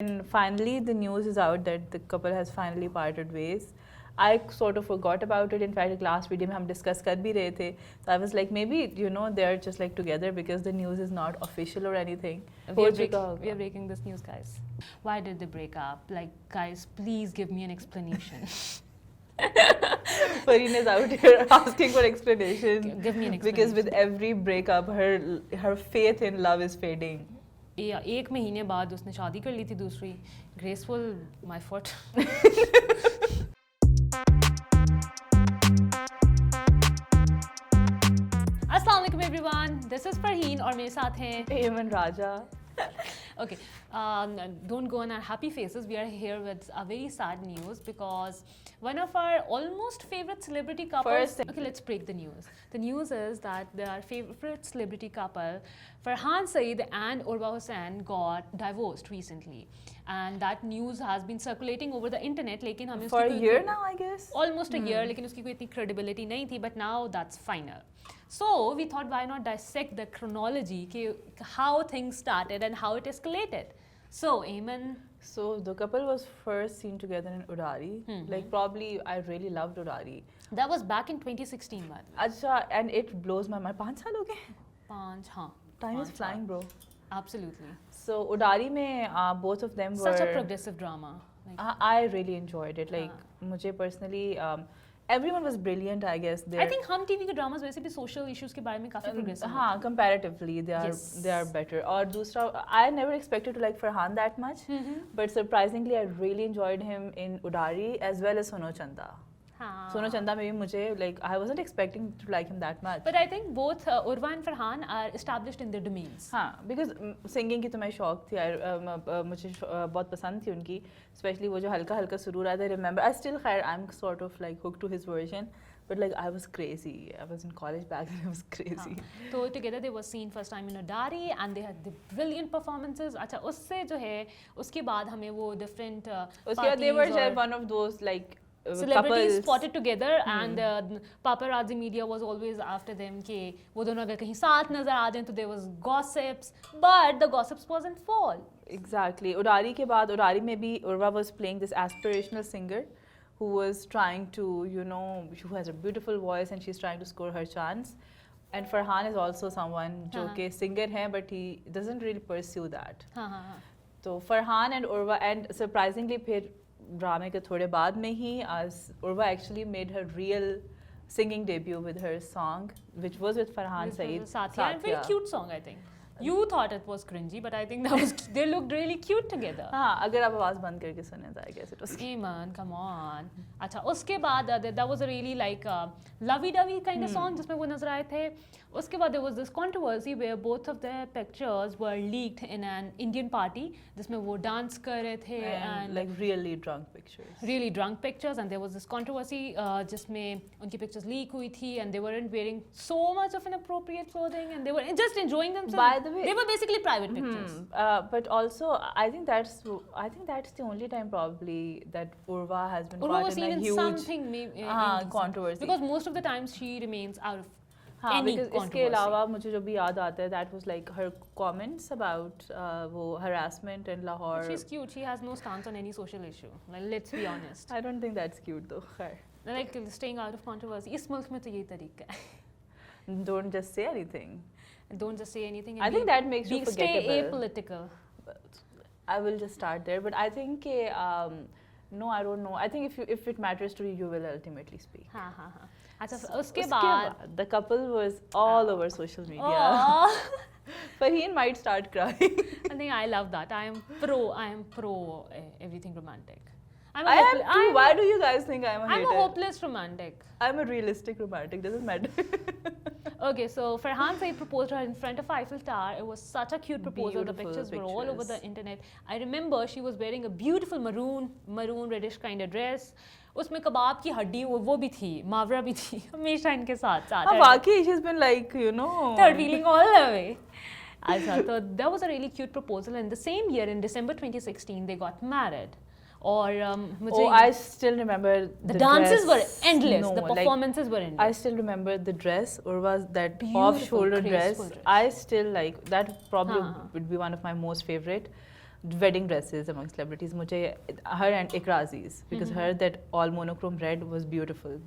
And finally, the news is out that the couple has finally parted ways. I sort of forgot about it. In fact, last video में हम discuss कर भी रहे थे. So I was like, maybe they're just like together because the news is not official or anything. We are breaking this news, guys. Why did they break up? Like, guys, please give me an explanation. Fareen is out here asking for explanation. Give me an explanation. Because with every breakup, her faith in love is fading. एक महीने बाद उसने शादी कर ली थी दूसरी. Graceful, my foot. अस्सलाम वालेकुम everyone. This is Farheen और मेरे साथ हैं Eamon Raja. Okay, don't go on our happy faces. We are here with a very sad news because one of our almost favorite celebrity couples. Okay, let's break the news. The news is that our favorite celebrity couple, Farhan Saeed and Urwa Hussain, got divorced recently, and that news has been circulating over the internet. लेकिन हमें For a year now, I guess. Almost a year, लेकिन उसकी कोई इतनी credibility नहीं थी. But now that's final. So we thought, why not dissect the chronology, how things started and how it escalated. So, Eamon. So the couple was first seen together in Udari. Like probably I really loved Udari. That was back in 2016, man. Acha, and it blows my mind. 5 साल हो गए? 5, हाँ. Time is flying, bro. Absolutely. So Udari में both of them were. Such a progressive drama. Like, I really enjoyed it. Like मुझे personally. Everyone was brilliant, I guess. I think हम TV के dramas वैसे भी social issues के बारे में काफी progressive. हाँ, comparatively they are better. और दूसरा, I never expected to like Farhan that much, but surprisingly I really enjoyed him in Udari as well as Sono Chanda. Sono Chanda में भी मुझे like I wasn't expecting to like him that much. But I think both Urwa and Farhan are established in their domains. हाँ, because singing की तो मैं शौक थी. मुझे बहुत पसंद थी उनकी, especially वो जो हल्का हल्का सुरूर आता है. Remember, I still I'm sort of like hooked to his version. But like I was crazy. I was in college back then. I was crazy. So together they were seen first time in Udari and they had the brilliant performances. अच्छा उससे जो है उसके बाद हमें वो different उसके बाद they were one of those like celebrities spotted together and paparazzi media was always after them कि वो दोनों अगर कहीं साथ नजर आ जाएं तो there was gossips, but the gossips wasn't fall. Exactly. Udari के बाद Udari में भी Urwa was playing this aspirational singer who was trying to who has a beautiful voice and she's trying to score her chance. And Farhan is also someone जो कि singer है but he doesn't really pursue that. तो Farhan and Urwa and surprisingly फिर ड्रामे के थोड़े बाद में ही Urwa actually made her real singing debut with her song which was with Farhan Saeed. Satya. And very cute song, I think. You thought it was cringy, but I think that was they looked really cute together. हाँ, अगर आप आवाज़ बंद करके सुने तो I guess it was. Hey man, come on. अच्छा, उसके बाद that was a really like lovey-dovey kind of song जिसमें वो नजर आए थे. उसके बाद there was this controversy where both of their pictures were leaked in an Indian party जिसमें वो dance कर रहे थे and like really drunk pictures. Really drunk pictures and there was this controversy जिसमें उनकी pictures leak हुई थी and they weren't wearing so much of inappropriate clothing and they were just enjoying themselves. By the way, they were basically private pictures. But also, I think that's the only time probably that Urwa has been Urwa caught was seen in a in huge something controversy. Because most of the times she remains out of हाँ, any because controversy. इसके अलावा मुझे जो भी याद आता है that was like her comments about वो harassment in Lahore. She's cute. She has no stance on any social issue. Like, let's be honest. I don't think that's cute though. Like staying out of controversy. इस मुल्क में तो यही तरीका है. Don't just say anything. Don't just say anything. I think that makes you forgettable. Stay apolitical. I will just start there, but I think no, I don't know. I think if it matters to you, you will ultimately speak. हाँ हाँ हाँ. अच्छा उसके बाद the couple was all over social media. Farheen might start crying. I think I love that. I am pro everything romantic. I am too. Why do you guys think I'm a hater? I'm a hopeless romantic. I'm a realistic romantic. Doesn't matter. Okay, so Farhan Saeed proposed her in front of Eiffel Tower. It was such a cute proposal. The pictures were all over the internet. I remember she was wearing a beautiful maroon reddish kind of dress. उसमें कबाब की हड्डी वो भी थी, मावरा भी थी, हमेशा इनके साथ साथ. वाकई she's been like third wheeling all the way. So that was a really cute proposal. And the same year, in December 2016, they got married. Or I still remember the dances were endless. The performances were endless. I still remember the dress, Urwa's that off-shoulder dress. I still like that. Probably would be one of my most favorite. wedding dresses among celebrities. मुझे her and Ikra Aziz, because her that all monochrome red was beautiful.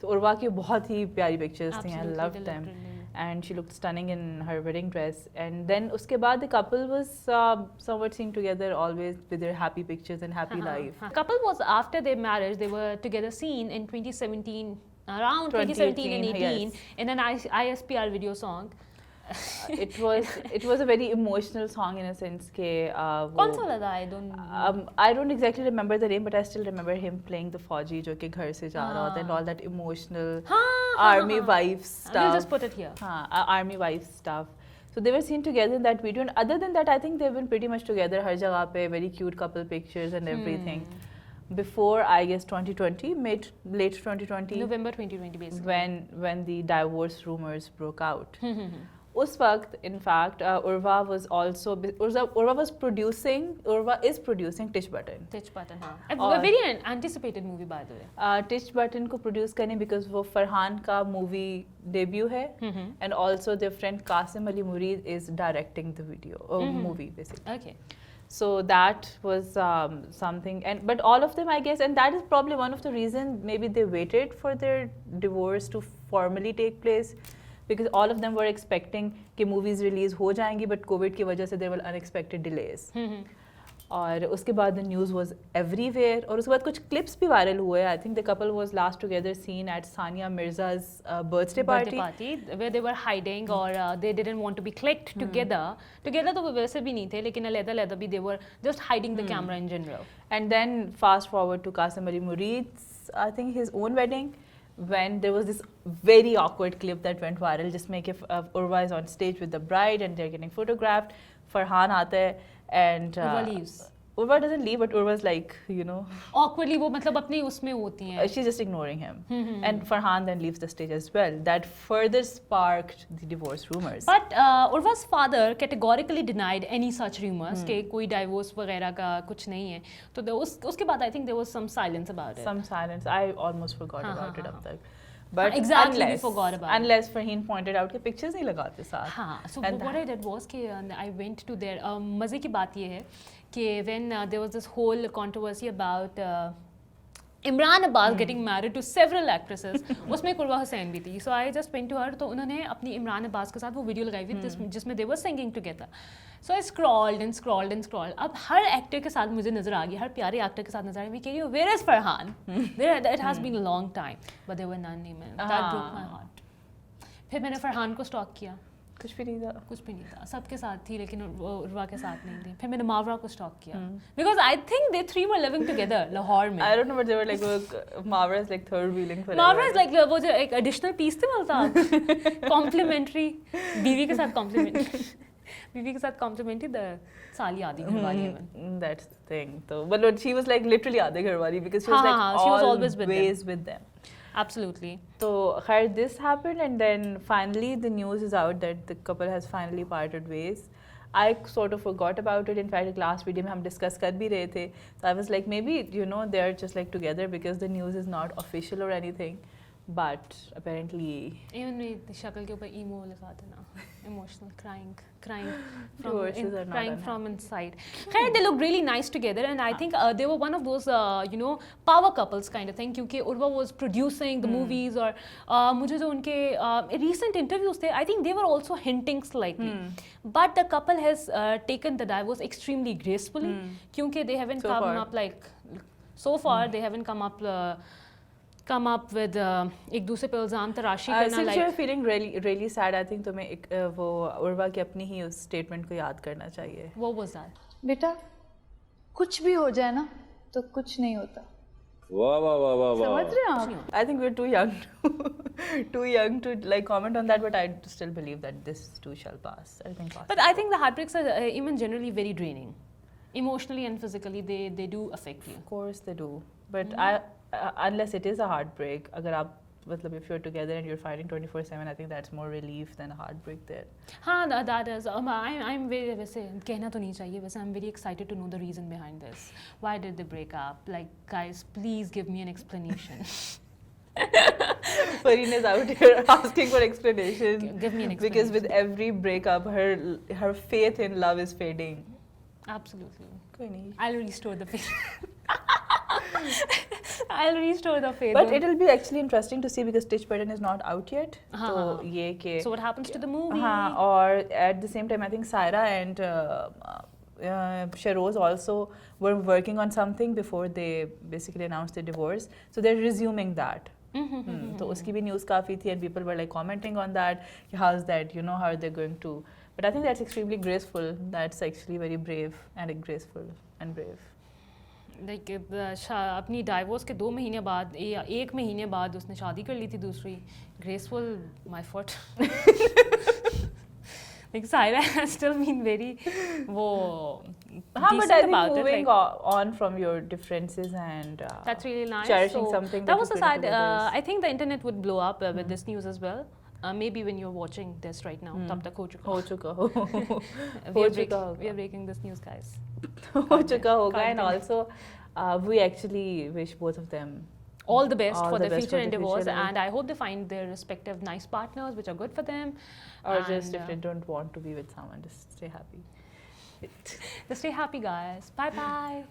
So Urwa की बहुत ही प्यारी pictures थी. I loved them. And she looked stunning in her wedding dress. And then उसके बाद the couple was somewhat seen together always with their happy pictures and happy life. Couple was after their marriage, they were together seen in 2017, around 2017 and 18 yes. in an ISPR video song. It was a very emotional song in a sense के कौन सा वाला था? I don't exactly remember the name, but I still remember him playing the फौजी जो कि घर से जा रहा होता है and all that emotional army wife stuff. We'll just put it here. Army wife stuff. So they were seen together in that video, and other than that, I think they've been pretty much together. हर जगह पे very cute couple pictures and everything. Before I guess 2020, late 2020, November 2020 basically. When the divorce rumors broke out. उस वक्त, in fact, Urva is producing Tish Button. Tish Button, हाँ. A very anticipated movie by the way. Tish Button को produce करने because वो फरहान का movie debut है, and also their friend Qasim Ali Murid is directing the movie basically. Okay. So that was something, but all of them, I guess, and that is probably one of the reasons maybe they waited for their divorce to formally take place. Because all of them were expecting कि movies release हो जाएंगी, but COVID की वजह से there were unexpected delays. और उसके बाद the news was everywhere. और उसके बाद कुछ clips भी viral हुए. I think the couple was last together seen at Sania Mirza's birthday party where they were hiding or they didn't want to be clicked together. Together तो वो वैसे भी नहीं थे, लेकिन अलग-अलग भी they were just hiding the camera in general. And then fast forward to Qasim Ali Murid's, I think his own wedding, when there was this very awkward clip that went viral, जिसमें कि Urva is on stage with the bride and they're getting photographed. Farhan आता है and Urva leaves. Urva doesn't leave, but Urva's like, you know, awkwardly वो मतलब अपने उसमें होती हैं. She's just ignoring him. And Farhan then leaves the stage as well. That further sparked the divorce rumors. But Urva's father categorically denied any such rumors कि कोई divorce वगैरह का कुछ नहीं है. तो उसके बाद I think there was some silence about it. Some silence. I almost forgot about it अब तक. But exactly, we forgot about it. Unless Farheen pointed out कि pictures नहीं लगाते साथ. हाँ. So what I did was कि I went to their मजे की बात ये है कि when there was this whole controversy about Imran Abbas getting married to several actresses, उसमें Urva Hussain भी थी. So I just went to her, तो उन्होंने अपनी इमरान अब्बास के साथ वो वीडियो लगाई हुई जिसमें they were singing together. So I scrolled and scrolled and scrolled. अब हर एक्टर के साथ मुझे नजर आ गई, हर प्यारे एक्टर के साथ नजर आ गई. मैं कह रही हूँ, where is Farhan? It has been a long time, but there were none. That broke my heart. फिर मैंने फरहान को स्टॉक किया. कुछ भी नहीं था. सबके साथ थी लेकिन उर्वा के साथ नहीं थी. फिर मैंने मावरा को स्टॉक किया. Because I think they three were living together Lahore में. I don't know, but they were like Mavra is like third wheeling forever. Mavra is like वो जो एक additional piece थे बोलता complimentary बीवी के साथ complimentary. बीवी के साथ complimentary the साली आधी घरवाली है. That's the thing. So, but she was like literally आधी घरवाली because she was like she was always with them. Absolutely. So, this happened, and then finally the news is out that the couple has finally parted ways. I sort of forgot about it. In fact, last video में हम discuss कर भी रहे थे. So I was like, maybe they're just like together because the news is not official or anything. But apparently, even मेरी शक्ल के ऊपर emo लिखा था ना, emotional, crying from inside. They look really nice together, and I think they were one of those power couples kind of thing. क्योंकि Urva was producing the movies, और मुझे जो उनके recent interviews थे, I think they were also hinting slightly. But the couple has taken the divorce extremely gracefully. क्योंकि they haven't come up like so far. They haven't come up with एक दूसरे पे इल्ज़ाम तराशी करना. Since you're feeling really sad, I think तुम्हें वो उर्वा की अपनी ही उस statement को याद करना चाहिए. What was that? बेटा कुछ भी हो जाए ना तो कुछ नहीं होता. वाह. समझ रहे हैं आप? I think we're too young to like comment on that, but I still believe that this too shall pass. Everything passes. But I think the heartbreaks are even generally very draining, emotionally and physically. They do affect you. Of course they do, but unless it is a heartbreak, अगर आप मतलब if you're together and you're fighting 24/7, I think that's more relief than a heartbreak there. हाँ, that is. I'm very वैसे कहना तो नहीं चाहिए वैसे. I'm very excited to know the reason behind this. Why did they break up? Like, guys, please give me an explanation. Farheen is out here asking for explanation. Give me an explanation. Because with every breakup, her faith in love is fading. Absolutely. कोई नहीं. I'll restore the faith. I'll restore the faith. But it'll be actually interesting to see because Stitch Pattern is not out yet. हाँ, तो हाँ. ये कि So what happens to the movie? हाँ, और at the same time I think Saira and Shahroz also were working on something before they basically announced their divorce. So they're resuming that. तो उसकी भी news काफ़ी थी and people were like commenting on that. How's that? You know how they're going to. But I think that's extremely graceful. That's actually very brave and graceful and brave. Like अपनी divorce के 2 महीने बाद या 1 महीने बाद उसने शादी कर ली थी दूसरी. Graceful, my foot. Like Saira has still been very वो हाँ, but decent I think about it. moving Like, on from your differences and that's really nice. cherishing So something that that was you a put sad. together is- I think the internet would blow up with this news as well. Maybe when you're watching this right now, तब तक हो चुका. हो चुका हो We चुका होगा. are breaking this news, guys. हो चुका होगा and Content. also we actually wish both of them All the best all for the their best future for the endeavors, future life. and I hope they find their respective nice partners which are good for them. or just And, if they don't want to be with someone just stay happy. Just stay happy, guys. Bye bye.